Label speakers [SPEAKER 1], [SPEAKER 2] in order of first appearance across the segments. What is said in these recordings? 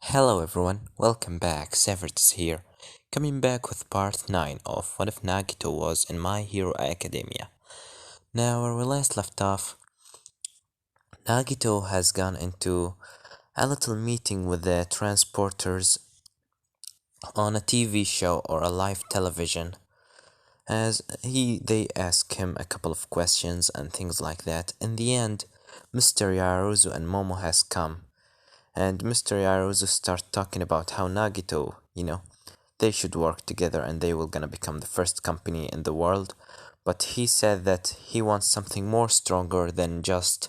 [SPEAKER 1] Hello everyone, welcome back. Severus here, coming back with part 9 of What If Nagito Was in My Hero Academia. Now, where we last left off, Nagito has gone into a little meeting with the transporters on a TV show or a live television, as they ask him a couple of questions and things like that. In the end, Mr. Yaruzu and Momo has come, and Mr. Yaruzu start talking about how Nagito, they should work together and they will gonna become the first company in the world. But he said that he wants something more stronger than just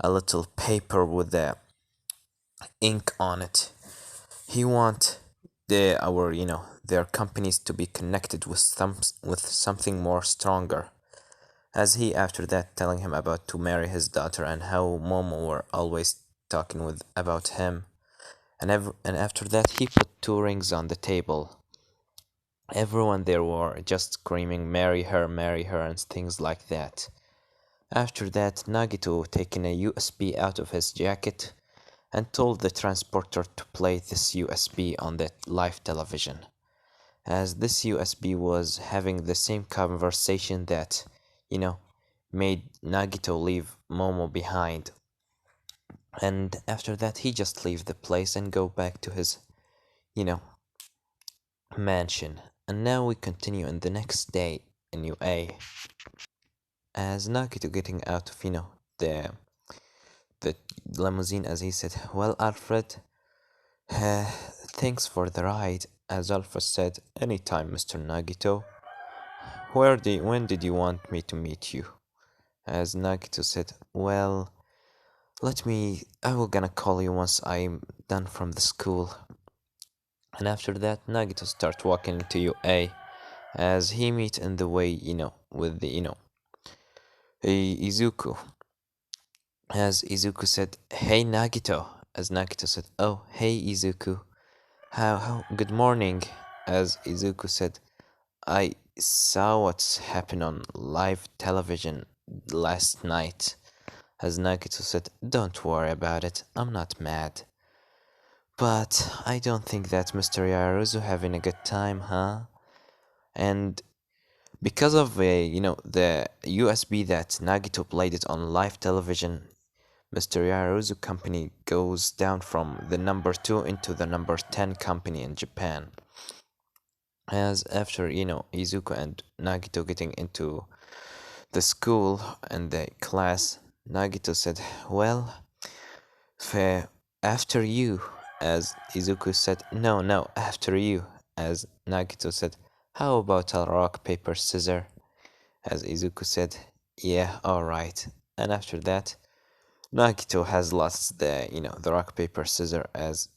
[SPEAKER 1] a little paper with the ink on it. He want their companies to be connected with something more stronger. As he after that telling him about to marry his daughter and how Momo were always talking with about him. And after that he put two rings on the table. Everyone there were just screaming, marry her, and things like that. After that, Nagito taken a USB out of his jacket and told the transporter to play this USB on the live television, as this USB was having the same conversation that, you know, made Nagito leave Momo behind. And after that, he just leave the place and go back to his, you know, mansion. And now we continue in the next day in UA, as Nagito getting out of, the limousine, as he said, "Well, Alfred, thanks for the ride." As Alfred said, "Anytime, Mr. Nagito. When did you want me to meet you?" As Nagito said, "Well, I will gonna call you once I'm done from the school." And after that, Nagito start walking into UA, as he meet in the way, with the, Izuku. As Izuku said, "Hey Nagito." As Nagito said, "Oh, hey Izuku. How, good morning." As Izuku said, "I saw what's happened on live television last night." As Nagito said, "Don't worry about it, I'm not mad. But I don't think that Mr. Yaruzu having a good time, huh?" And because of the USB that Nagito played it on live television, Mr. Yaruzu company goes down from the number 2 into the number 10 company in Japan. As after, Izuku and Nagito getting into the school and the class, Nagito said, "Well, after you." As Izuku said, "No, no, after you." As Nagito said, "How about a rock, paper, scissor?" As Izuku said, "Yeah, alright." And after that, Nagito has lost the rock, paper, scissor. As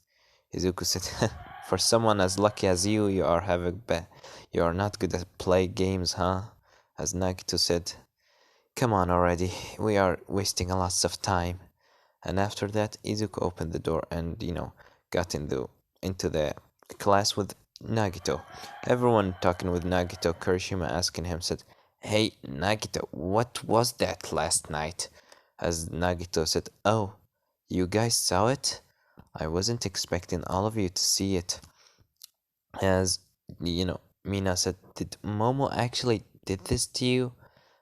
[SPEAKER 1] Izuku said, "For someone as lucky as you, you are not good at play games, huh?" As Nagito said, "Come on already, we are wasting a lot of time." And after that, Izuku opened the door and, got into the class with Nagito. Everyone talking with Nagito. Kirishima asking him said, "Hey Nagito, what was that last night?" As Nagito said, "Oh, you guys saw it? I wasn't expecting all of you to see it." As Mina said, "Did Momo actually did this to you?"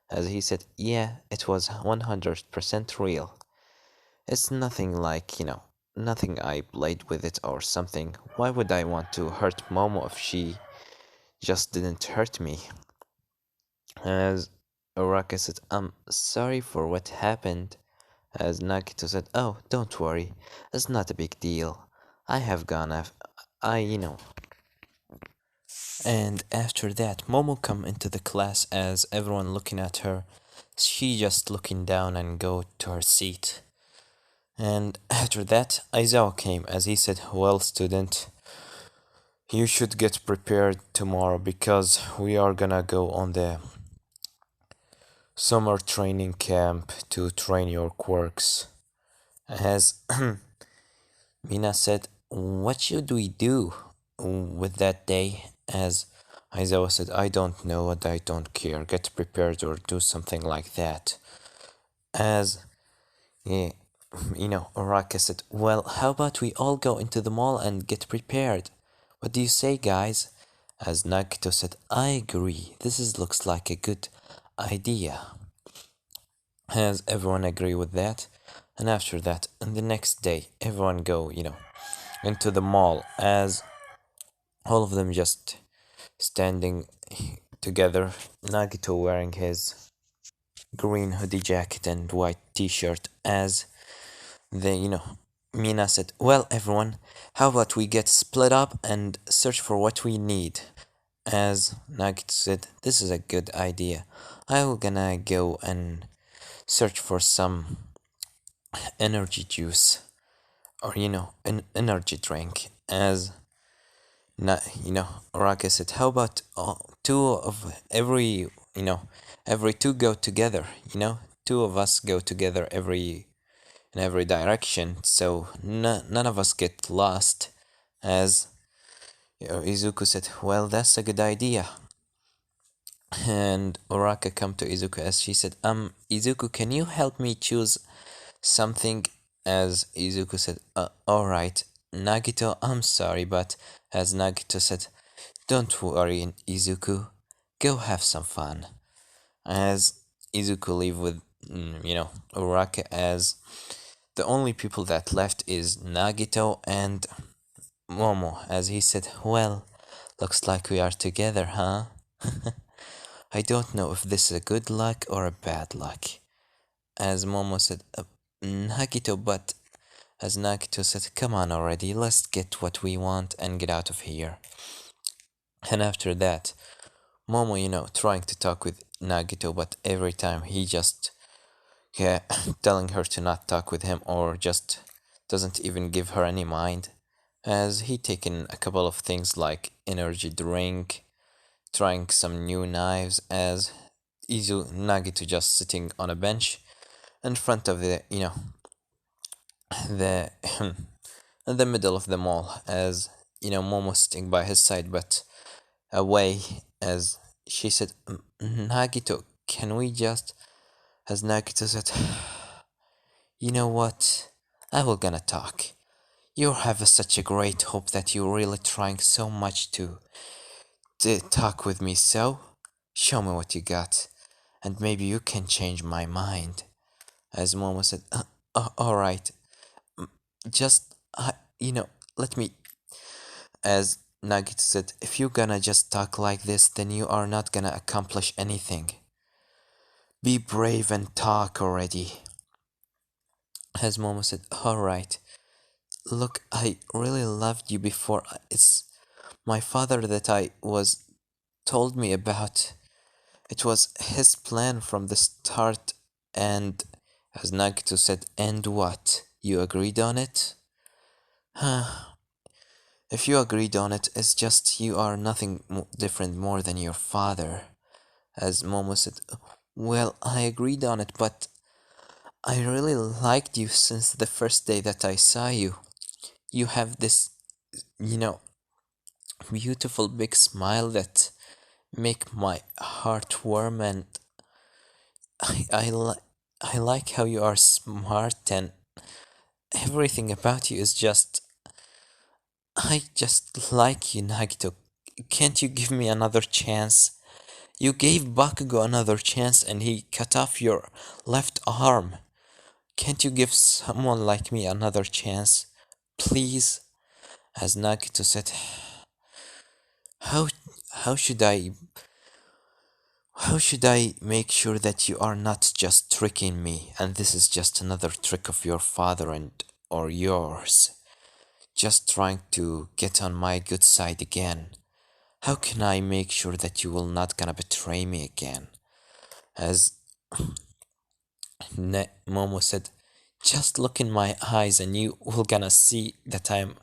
[SPEAKER 1] As he said, "Yeah, it was 100% real. It's nothing like, nothing I played with it or something. Why would I want to hurt Momo if she just didn't hurt me?" As Uraka said, "I'm sorry for what happened." As Nagito said, "Oh, don't worry. It's not a big deal. I have gone I, And after that, Momo come into the class, as everyone looking at her. She just looking down and go to her seat. And after that, Aizawa came, as he said, "Well, student, you should get prepared tomorrow because we are gonna go on the summer training camp to train your quirks." As Mina said, "What should we do with that day?" As Aizawa said, "I don't know and I don't care. Get prepared or do something like that." As yeah, Oraka said, well, how about we all go into the mall and get prepared? What do you say, guys? As Nagito said, I agree. Looks like a good idea. As everyone agree with that, and after that, and the next day, everyone go, into the mall as all of them just standing together. Nagito wearing his green hoodie jacket and white t-shirt as Mina said, well, everyone, how about we get split up and search for what we need? As Nagito said, this is a good idea. I'm gonna go and search for some energy juice or, an energy drink. As, Oraka said, how about two of every two go together, two of us go together in every direction, so none of us get lost. As Izuku said, well, that's a good idea. And Oraka come to Izuku as she said, Izuku, can you help me choose something? As Izuku said, alright. Nagito, I'm sorry, but as Nagito said, don't worry, Izuku, go have some fun. As Izuku leave with, Oraka, as the only people that left is Nagito and Momo, as he said, well, looks like we are together, huh? I don't know if this is a good luck or a bad luck. As Momo said, Nagito, but as Nagito said, come on already, let's get what we want and get out of here. And after that, Momo, trying to talk with Nagito, but every time he just yeah, telling her to not talk with him or just doesn't even give her any mind. As he taken a couple of things like energy drink, trying some new knives, as Nagito just sitting on a bench in front of the in the middle of the mall, as Momo sitting by his side but away. As she said, Nagito, can we just? As Nagito said, you know what? I will gonna talk. You have such a great hope that you're really trying so much to talk with me, so show me what you got, and maybe you can change my mind. As Momo said, alright, just, let me. As Nagito said, if you're gonna just talk like this, then you are not gonna accomplish anything. Be brave and talk already. As Momo said, alright, look, I really loved you before. It's my father that I was told me about. It was his plan from the start, and as Nagito said, and what? You agreed on it? If you agreed on it, it's just you are nothing different more than your father. As Momo said, well, I agreed on it, but I really liked you since the first day that I saw you. You have this, you know, beautiful big smile that make my heart warm, and I like how you are smart, and everything about you is just I just like you, Nagito. Can't you give me another chance? You gave Bakugo another chance and he cut off your left arm. Can't you give someone like me another chance? Please? As Nagito said, how how should I how should I make sure that you are not just tricking me and this is just another trick of your father and or yours? Just trying to get on my good side again. How can I make sure that you will not gonna betray me again? As Momo said, just look in my eyes and you will gonna see that I'm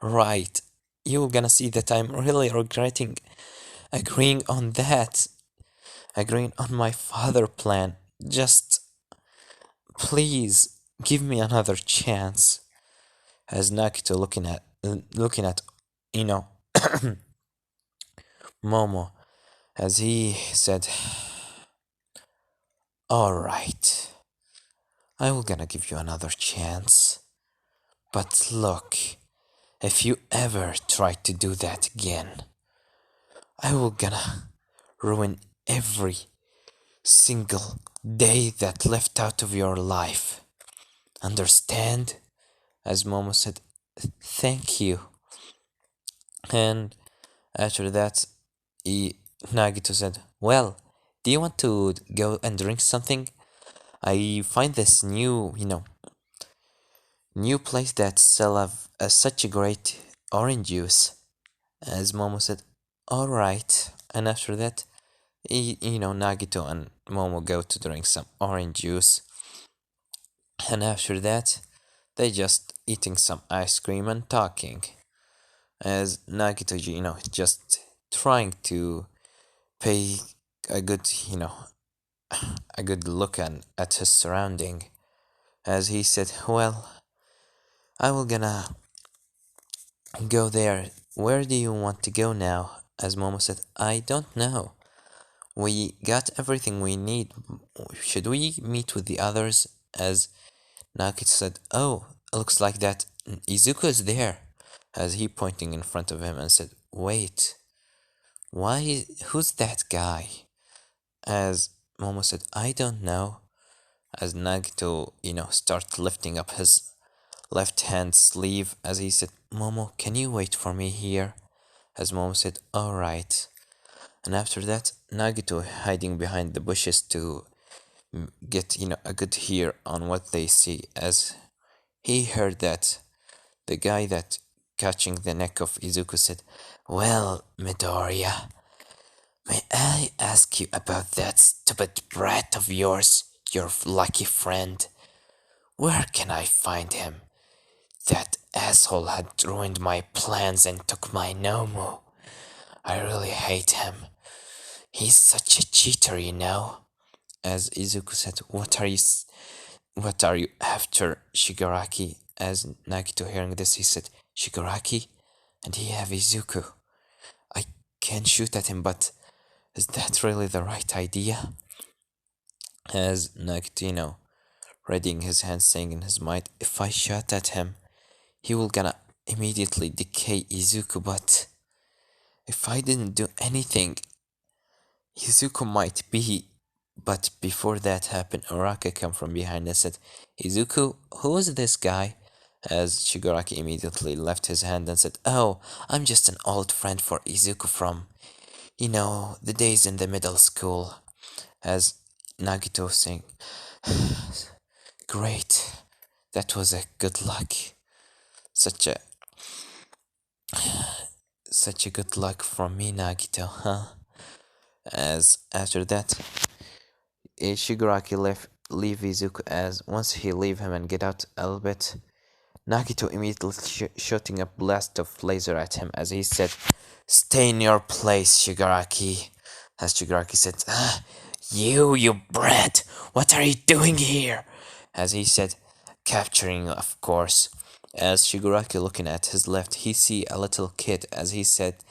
[SPEAKER 1] right. You will gonna see that I'm really regretting agreeing on that, agreeing on my father plan. Just please give me another chance. As Nakito looking at you know Momo, as he said, all right, I will gonna give you another chance. But look, if you ever try to do that again, I will gonna ruin every single day that left out of your life. Understand? As Momo said, thank you. And after that, Nagito said, well, do you want to go and drink something? I find this new place that sell such a great orange juice. As Momo said, alright. And after that, Nagito and Momo go to drink some orange juice. And after that, they just eating some ice cream and talking. As Nagito, just trying to pay a good, a good look at his surrounding. As he said, well, I will gonna go there. Where do you want to go now? As Momo said, I don't know. We got everything we need. Should we meet with the others? As Nagito said, oh, looks like that Izuku is there. As he pointing in front of him and said, wait, who's that guy? As Momo said, I don't know. As Nagito, start lifting up his left hand sleeve as he said, Momo, can you wait for me here? As Momo said, alright. And after that, Nagito hiding behind the bushes to get, a good hear on what they see as he heard that the guy that catching the neck of Izuku said, well, Midoriya, may I ask you about that stupid brat of yours, your lucky friend? Where can I find him? That asshole had ruined my plans and took my Nomu. I really hate him. He's such a cheater, As Izuku said, what are you after, Shigaraki? As Nagito hearing this, he said, Shigaraki? And he have Izuku. I can shoot at him, but is that really the right idea? As Nagito, readying his hand, saying in his mind, if I shot at him, he will gonna immediately decay Izuku, but if I didn't do anything, Izuku might be. But before that happened, Araka came from behind and said, Izuku, who is this guy? As Shigaraki immediately left his hand and said, oh, I'm just an old friend for Izuku from, the days in the middle school. As Nagito saying, great, that was a good luck. Such a good luck from me, Nagito, huh? As after that, Shigaraki leave Izuku as once he leave him and get out a little bit, Nagito immediately shooting a blast of laser at him as he said, stay in your place, Shigaraki. As Shigaraki said, you brat, what are you doing here? As he said, capturing, of course. As Shigaraki looking at his left, he see a little kid as he said,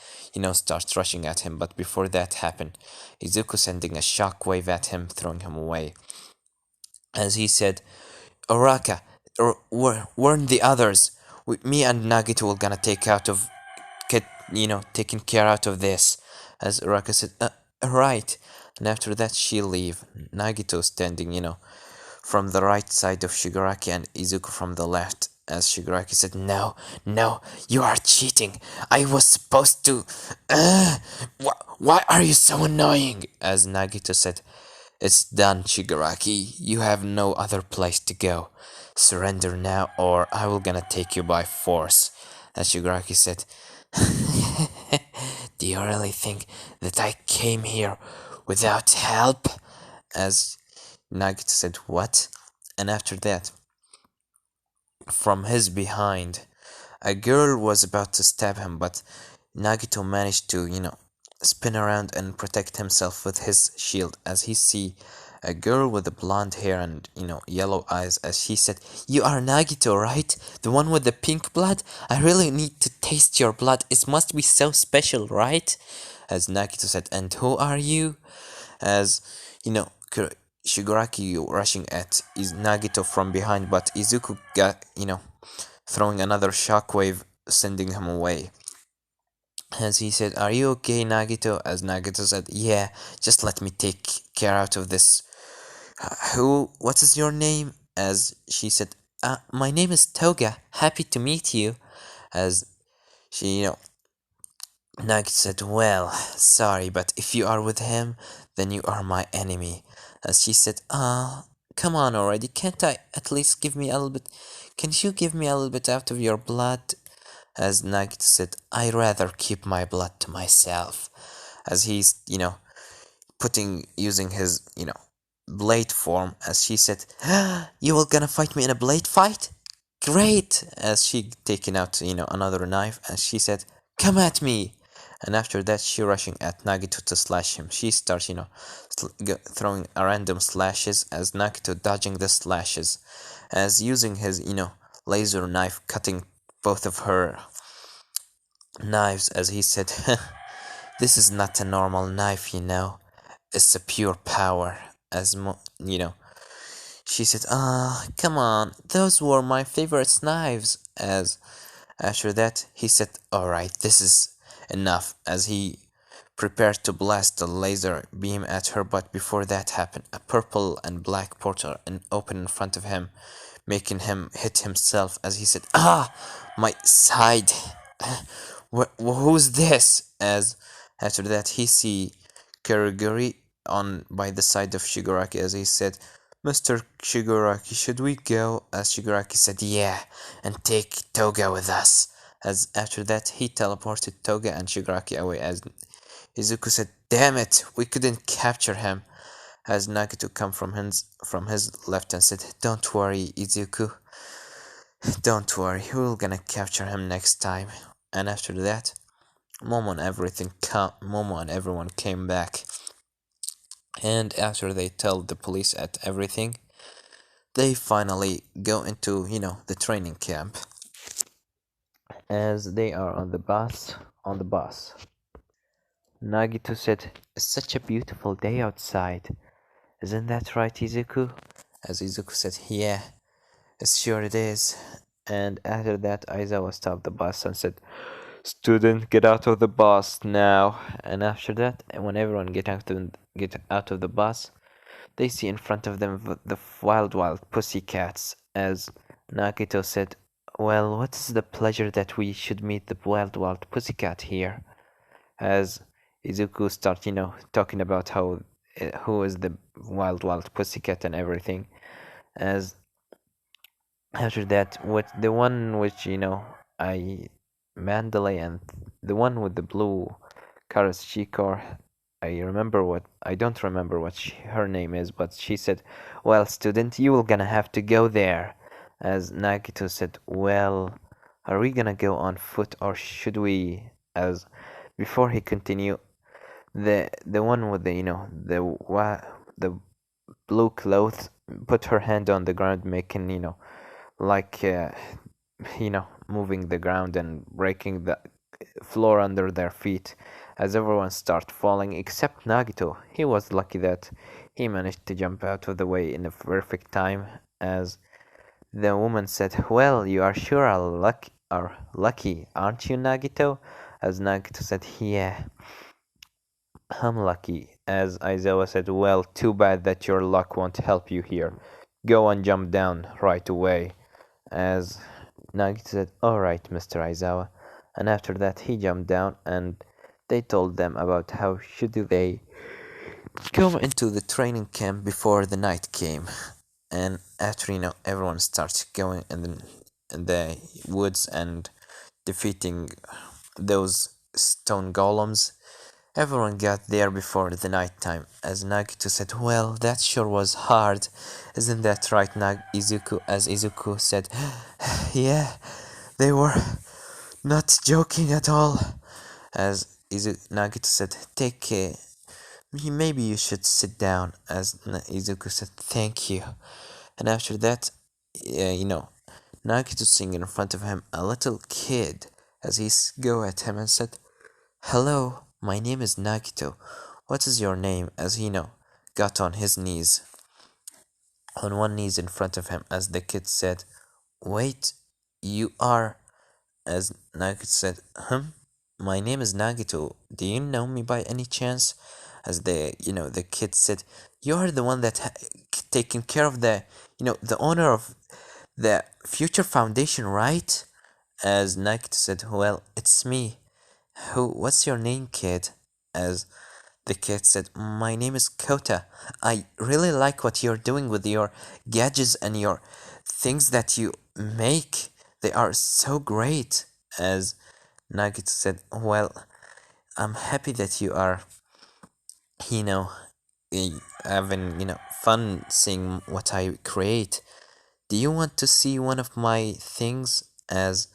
[SPEAKER 1] starts rushing at him. But before that happened, Izuku sending a shockwave at him, throwing him away. As he said, Oraka, warn the others. Me and Nagito will gonna taking care out of this. As Oraka said, right. And after that, she leave. Nagito standing, from the right side of Shigaraki and Izuku from the left. As Shigaraki said, no, you are cheating. I was supposed to. Why are you so annoying? As Nagito said, it's done, Shigaraki. You have no other place to go. Surrender now, or I will gonna take you by force. As Shigaraki said, do you really think that I came here without help? As Nagito said, what? And after that, from his behind, a girl was about to stab him, but Nagito managed to, spin around and protect himself with his shield as he see a girl with the blonde hair and, yellow eyes as she said, you are Nagito, right? The one with the pink blood? I really need to taste your blood. It must be so special, right? As Nagito said, and who are you? As, Shigaraki rushing at Nagito from behind, but Izuku got, throwing another shockwave, sending him away. As he said, "Are you okay, Nagito?" As Nagito said, "Yeah, just let me take care out of this." What is your name? As she said, "My name is Toga. Happy to meet you." As she, Nagito said, "Well, sorry, but if you are with him, then you are my enemy." As she said, come on already, can't I at least give me a little bit? Can you give me a little bit out of your blood?" As Nagito said, "I rather keep my blood to myself." As he's, using his, blade form, as she said, "You will gonna fight me in a blade fight? Great!" As she taken out, another knife, and she said, "Come at me!" And after that, she rushing at Nagito to slash him. She starts, throwing random slashes, as Nagito dodging the slashes, as using his, laser knife, cutting both of her knives, as he said, "This is not a normal knife, it's a pure power." She said, come on, those were my favorite knives." As after that, he said, "Alright, this is enough," as he prepared to blast the laser beam at her, but before that happened, a purple and black portal opened in front of him, making him hit himself, as he said, my side." Who's this?" As after that, he see Kurogiri on by the side of Shigaraki, as he said, "Mr. Shigaraki, should we go?" As Shigaraki said, "Yeah, and take Toga with us." As after that, he teleported Toga and Shigaraki away, as Izuku said, "Damn it, we couldn't capture him." As Nagito come from his left and said, "Don't worry, Izuku. Don't worry, we're gonna capture him next time." And after that, Momo and everyone came back. And after they tell the police at everything, they finally go into, the training camp. As they are on the bus, Nagito said, "It's such a beautiful day outside. Isn't that right, Izuku?" As Izuku said, "Yeah, sure it is." And after that, Aizawa stopped the bus and said, "Student, get out of the bus now." And after that, when everyone get out of the bus, they see in front of them the wild pussycats. As Nagito said, "Well, what is the pleasure that we should meet the wild pussycat here?" As Izuku starts, talking about who is the wild pussycat and everything. As after that, what the one which I Mandalay, and the one with the blue Karashikor. I don't remember what her name is, but she said, "Well, student, you will gonna have to go there." As Nagito said, "Well, are we gonna go on foot or should we?" As before he continue, the one with the blue clothes put her hand on the ground, making like moving the ground and breaking the floor under their feet, as everyone started falling except Nagito. He was lucky that he managed to jump out of the way in a perfect time. As the woman said, "Well, you are sure are lucky, aren't you, Nagito?" As Nagito said, "Yeah, I'm lucky." As Aizawa said, "Well, too bad that your luck won't help you here. Go and jump down right away." As Nagito said, "Alright, Mr. Aizawa." And after that, he jumped down, and they told them about how should they come into the training camp before the night came. And after everyone starts going in the woods and defeating those stone golems, everyone got there before the night time. As Nagito said, "Well, that sure was hard. Isn't that right, Izuku?" As Izuku said, "Yeah, they were not joking at all." As Nagito said, "Take care. Maybe you should sit down." As Izuku said, "Thank you." And after that, Nagito seeing in front of him a little kid, as he go at him and said, "Hello, my name is Nagito. What is your name?" As he got on his knees. on one knees in front of him as the kid said, "Wait, you are," as Nagito said, My name is Nagito. Do you know me by any chance?" As the kid said, "You are the one that taking care of the owner of the Future Foundation, right?" As Nagito said, "Well, it's me. What's your name, kid?" As the kid said, "My name is Kota. I really like what you're doing with your gadgets and your things that you make. They are so great." As Nagito said, "Well, I'm happy that you are, you know, having, fun seeing what I create. Do you want to see one of my things?" As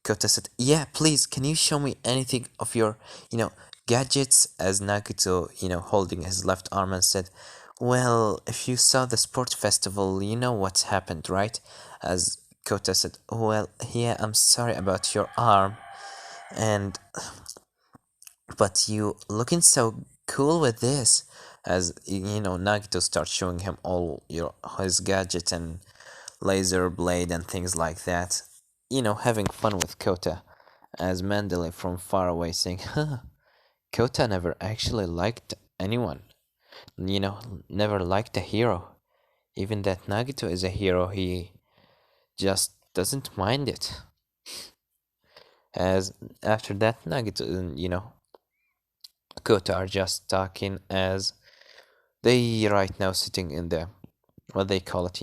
[SPEAKER 1] Kota said, "Yeah, please, can you show me anything of your, gadgets?" As Nagito, holding his left arm and said, "Well, if you saw the sport festival, you know what happened, right?" As Kota said, "Well, yeah, I'm sorry about your arm, and but you looking so cool with this." As Nagito starts showing him all his gadget and laser blade and things like that, having fun with Kota. As Mandalay from far away saying, "Huh, Kota never actually liked anyone, never liked a hero. Even that Nagito is a hero, he just doesn't mind it." As after that, Nagito and, Kota are just talking as they right now sitting in the, what they call it,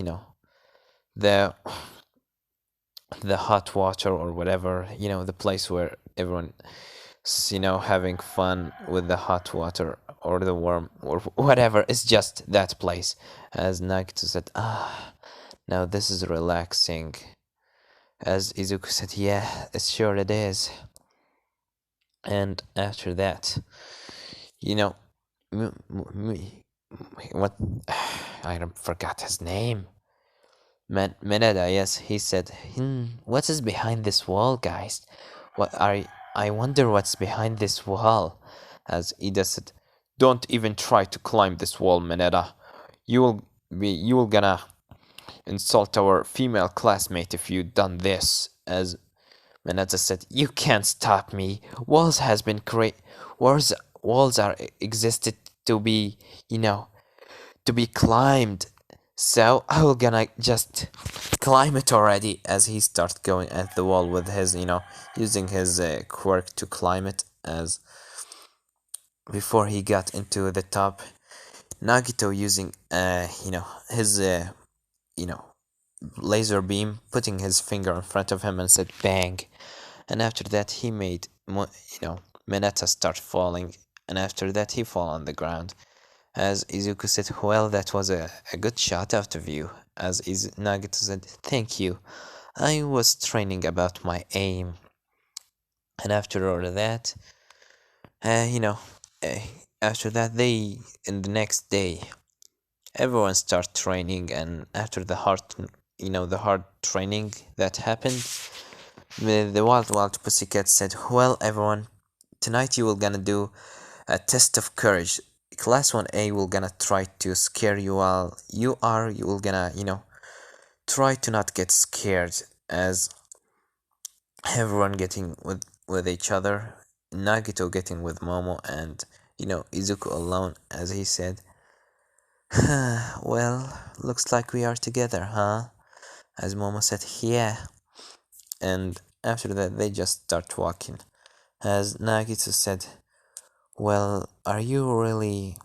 [SPEAKER 1] the the hot water or whatever, the place where everyone having fun with the hot water or the warm or whatever. It's just that place. As Nagito said, now this is relaxing. As Izuku said, "Yeah, it's sure it is." And after that, you know, what I forgot his name. Mineta, yes, he said, what is behind this wall, guys? What are I wonder what's behind this wall?" As Ida said, "Don't even try to climb this wall, Mineta. You will gonna insult our female classmate if you done this." As Mineta said, "You can't stop me. Walls has been walls are existed to be, to be climbed. So I will gonna just climb it already." As he starts going at the wall with his, using his quirk to climb it. As before he got into the top, Nagito using, his, you know, laser beam, putting his finger in front of him and said bang. And after that, he made, Mineta start falling. And after that, he fall on the ground. As Izuku said, "Well, that was a good shot out of you." As Nagito said, "Thank you. I was training about my aim." And after all of that, uh, you know, uh, after that, in the next day, everyone start training. And after the hard training that happened, the Wild Wild Pussycat said, "Well, everyone, tonight you will gonna do a test of courage. Class 1A will gonna try to scare you while you will gonna, try to not get scared." As everyone getting with each other, Nagito getting with Momo, and, Izuku alone, as he said, "Well, looks like we are together, huh?" As Momo said, "Yeah." And after that, they just start walking. As Nagito said, "Well, are you really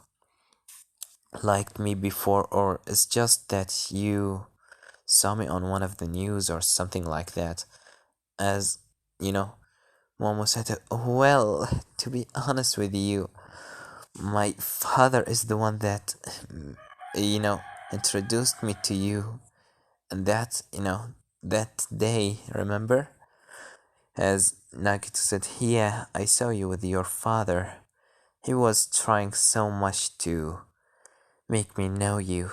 [SPEAKER 1] liked me before, or it's just that you saw me on one of the news or something like that?" As, Momo said, "Well, to be honest with you, my father is the one that, you know, introduced me to you. And that day, remember?" As Nagito said, "Yeah, I saw you with your father. He was trying so much to make me know you.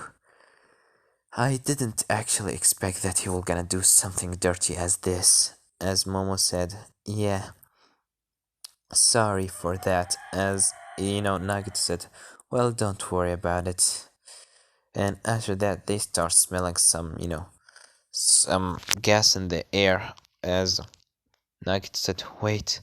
[SPEAKER 1] I didn't actually expect that he was gonna do something dirty as this." As Momo said, "Yeah, sorry for that." As, Nagito said, "Well, don't worry about it. And after that, they start smelling some gas in the air. As Nugget said, "Wait,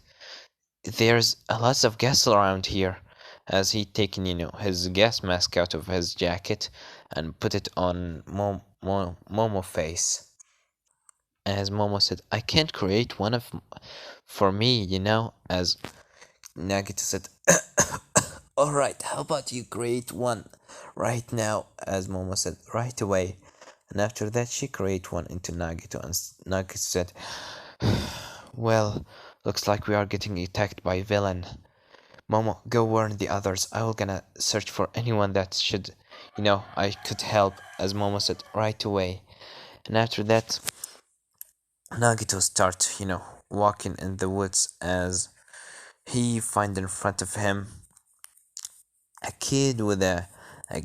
[SPEAKER 1] there's a lot of gas around here." As he taken, his gas mask out of his jacket and put it on Momo face. As Momo said, "I can't create one for me, As Nugget said, "Alright, how about you create one right now?" As Momo said, "Right away." And after that, she create one into Nagito, and Nagito said, "Well, looks like we are getting attacked by villain. Momo, go warn the others. I will gonna search for anyone that should, I could help." As Momo said, "Right away." And after that, Nagito start, walking in the woods as he find in front of him a kid with a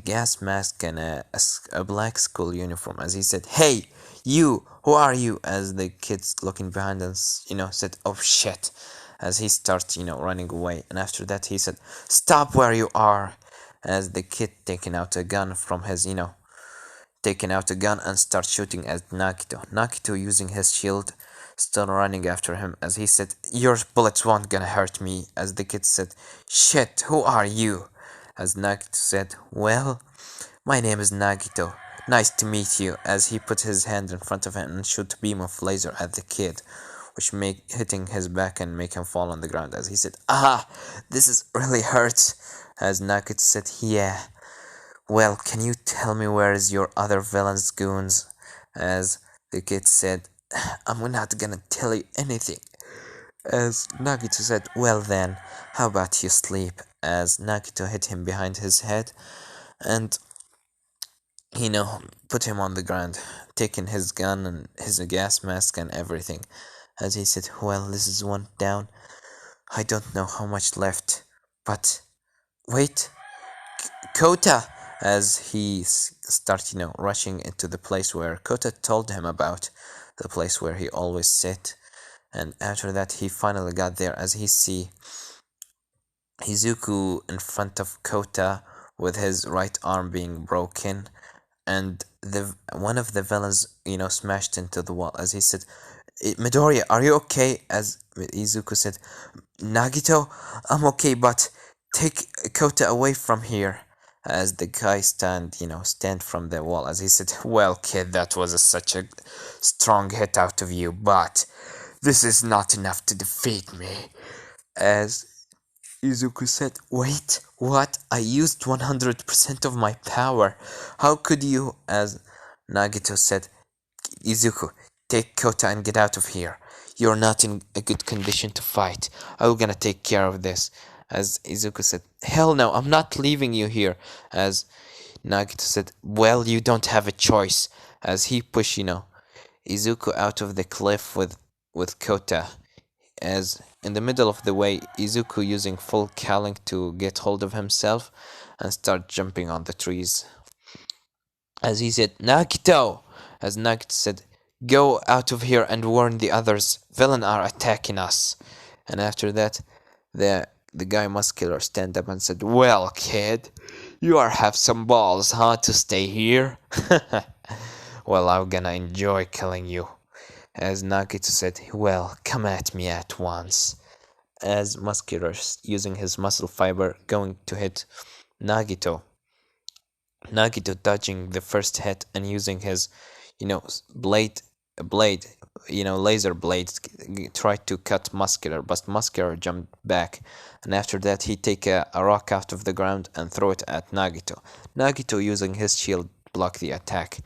[SPEAKER 1] gas mask and a black school uniform. As he said, "Hey, you, who are you?" As the kid's looking behind us, said, "Oh shit." As he starts, running away. And after that, he said, "Stop where you are." As the kid taking out a gun from his, taking out a gun and start shooting at Nakito. Nakito using his shield, still running after him. As he said, "Your bullets won't gonna hurt me." As the kid said, "Shit, who are you?" As Nagito said, "Well, my name is Nagito. Nice to meet you." As he put his hand in front of him and shoot a beam of laser at the kid, which make hitting his back and make him fall on the ground. As he said, "Ah, this is really hurt." As Nagito said, "Yeah. Well, can you tell me where is your other villains goons?" As the kid said, "I'm not gonna tell you anything." As Nagito said, "Well then, how about you sleep?" As Nagito hit him behind his head and, put him on the ground, taking his gun and his gas mask and everything. As he said, "Well, this is one down. I don't know how much left. But wait, Kota!" As he started, rushing into the place where Kota told him about, the place where he always sit. And after that, he finally got there. As he see Izuku in front of Kota with his right arm being broken, and the one of the villains, smashed into the wall. As he said, "Midoriya, are you okay?" As Izuku said, "Nagito, I'm okay, but take Kota away from here." As the guy stand from the wall. As he said, "Well, kid, that was such a strong hit out of you, but this is not enough to defeat me." As Izuku said, "Wait, what? I used 100% of my power. How could you?" As Nagito said, "Izuku, take Kota and get out of here. You're not in a good condition to fight. I'm gonna take care of this." As Izuku said, "Hell no, I'm not leaving you here." As Nagito said, "Well, you don't have a choice." As he pushed, Izuku out of the cliff with Kota. As in the middle of the way, Izuku using full Kaling to get hold of himself and start jumping on the trees. As he said, "Nagito!" As Nagito said, "Go out of here and warn the others. Villain are attacking us." And after that, the guy muscular stand up and said, "Well, kid, you are have some balls, huh, to stay here?" "Well, I'm gonna enjoy killing you." As Nagito said, "Well, come at me at once." As muscular using his muscle fiber going to hit Nagito. Nagito dodging the first hit and using his, blade, laser blade, tried to cut Muscular, but Muscular jumped back. And after that, he take a rock out of the ground and throw it at Nagito. Nagito using his shield block the attack,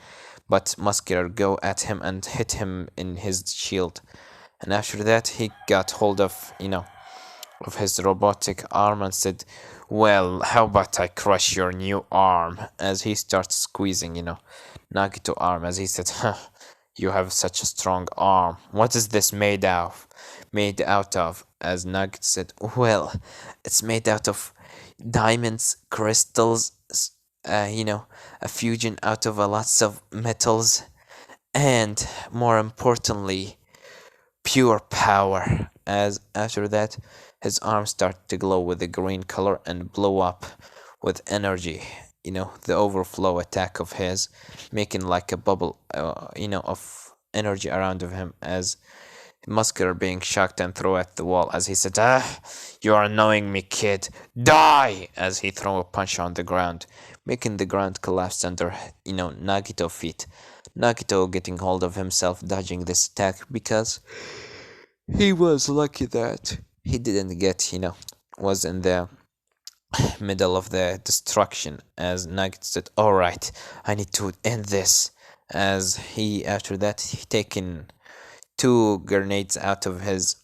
[SPEAKER 1] but Muscular go at him and hit him in his shield. And after that, he got hold of his robotic arm and said, "Well, how about I crush your new arm?" As he starts squeezing, Nagito arm. As he said, "Huh, you have such a strong arm. What is this made of?" Made out of? As Nagito said, "Well, it's made out of diamonds, crystals, a fusion out of a lots of metals, and more importantly, pure power." As after that, his arms start to glow with a green color and blow up with energy. the overflow attack of his, making like a bubble, of energy around of him as Muscular being shocked and thrown at the wall as he said, you are annoying me, kid. Die! As he threw a punch on the ground, making the ground collapse under, Nagito feet. Nagito getting hold of himself, dodging this attack because he was lucky that he didn't get, was in the middle of the destruction as Nagito said, alright, I need to end this. As he, after that, he taken two grenades out of his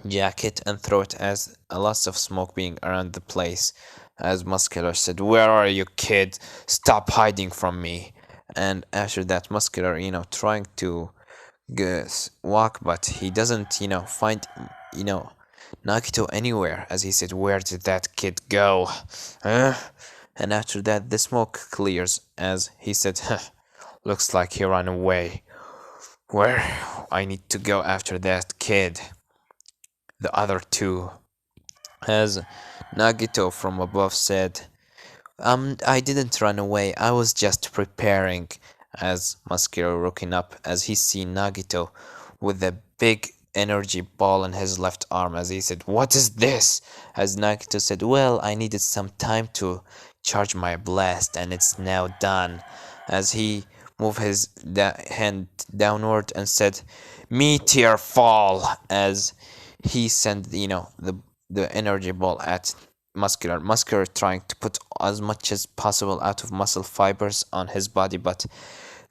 [SPEAKER 1] jacket and throw it as a lot of smoke being around the place. As Muscular said, where are you, kid? Stop hiding from me. And after that, Muscular, trying to walk, but he doesn't, find, you know, Nagito anywhere. As he said, where did that kid go? Huh? And after that, the smoke clears as he said, looks like he ran away. Where? I need to go after that kid. The other two. As Nagito from above said, I didn't run away, I was just preparing. As Masquero looking up as he seen Nagito with a big energy ball in his left arm as he said, what is this? As Nagito said, well, I needed some time to charge my blast and it's now done. As he moved his hand downward and said, meteor fall, as he sent, the energy ball at Muscular trying to put as much as possible out of muscle fibers on his body, but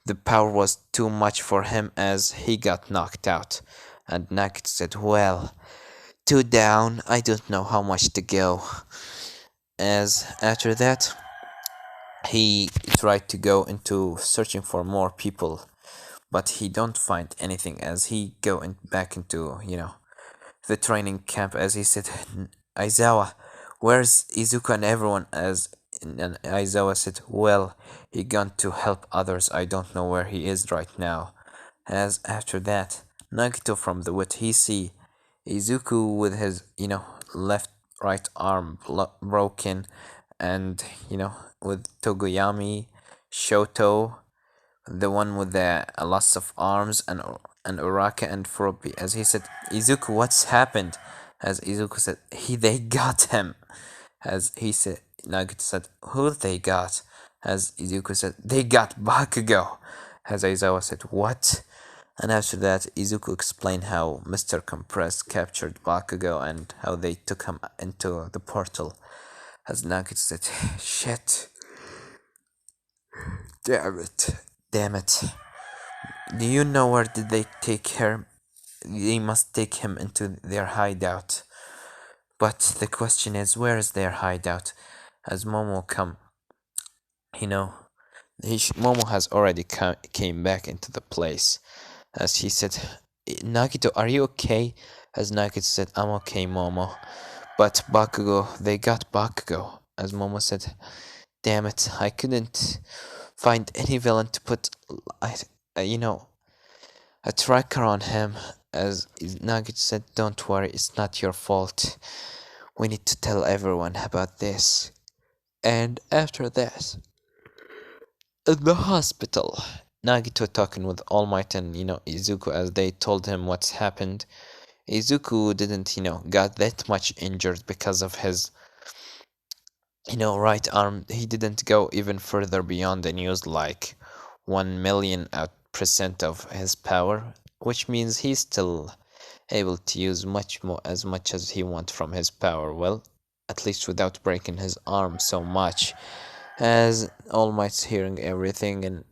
[SPEAKER 1] the power was too much for him as he got knocked out. And Nagito said, well, two down, I don't know how much to go. As after that, he tried to go into searching for more people, but he don't find anything as he go back into, the training camp as he said, Aizawa, where's Izuku and everyone? As and Aizawa said, well, he gone to help others, I don't know where he is right now. As after that, Nagito from the what he see Izuku with his, left right arm broken and, with Togoyami, Shoto, the one with the loss of arms and Uraka and Furobi. As he said, Izuku, what's happened? As Izuku said, they got him. As he said, Nagito said, who they got? As Izuku said, they got Bakugo. As Aizawa said, what? And after that, Izuku explained how Mr. Compress captured Bakugo and how they took him into the portal. As Nagito said, shit. Damn it. Do you know where did they take her? They must take him into their hideout. But the question is, where is their hideout? As Momo come, Momo has already came back into the place. As he said, Nagito, are you okay? As Nagito said, I'm okay, Momo. But Bakugo, they got Bakugo. As Momo said, damn it, I couldn't find any villain to put, a tracker on him. As Nagito said, don't worry, it's not your fault. We need to tell everyone about this. And after that, in the hospital, Nagito talking with All Might and, Izuku as they told him what's happened. Izuku didn't, got that much injured because of his, right arm. He didn't go even further beyond and use like 1,000,000% of his power, which means he's still able to use as much as he wants from his power. Well, at least without breaking his arm so much. As All Might's hearing everything and,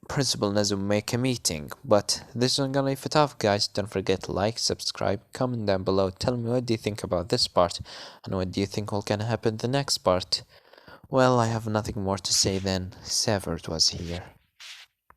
[SPEAKER 1] Principal Nezu make a meeting. But this is gonna leave it off, guys. Don't forget to like, subscribe, comment down below. Tell me what do you think about this part and what do you think will gonna happen the next part. Well, I have nothing more to say than Severed was here.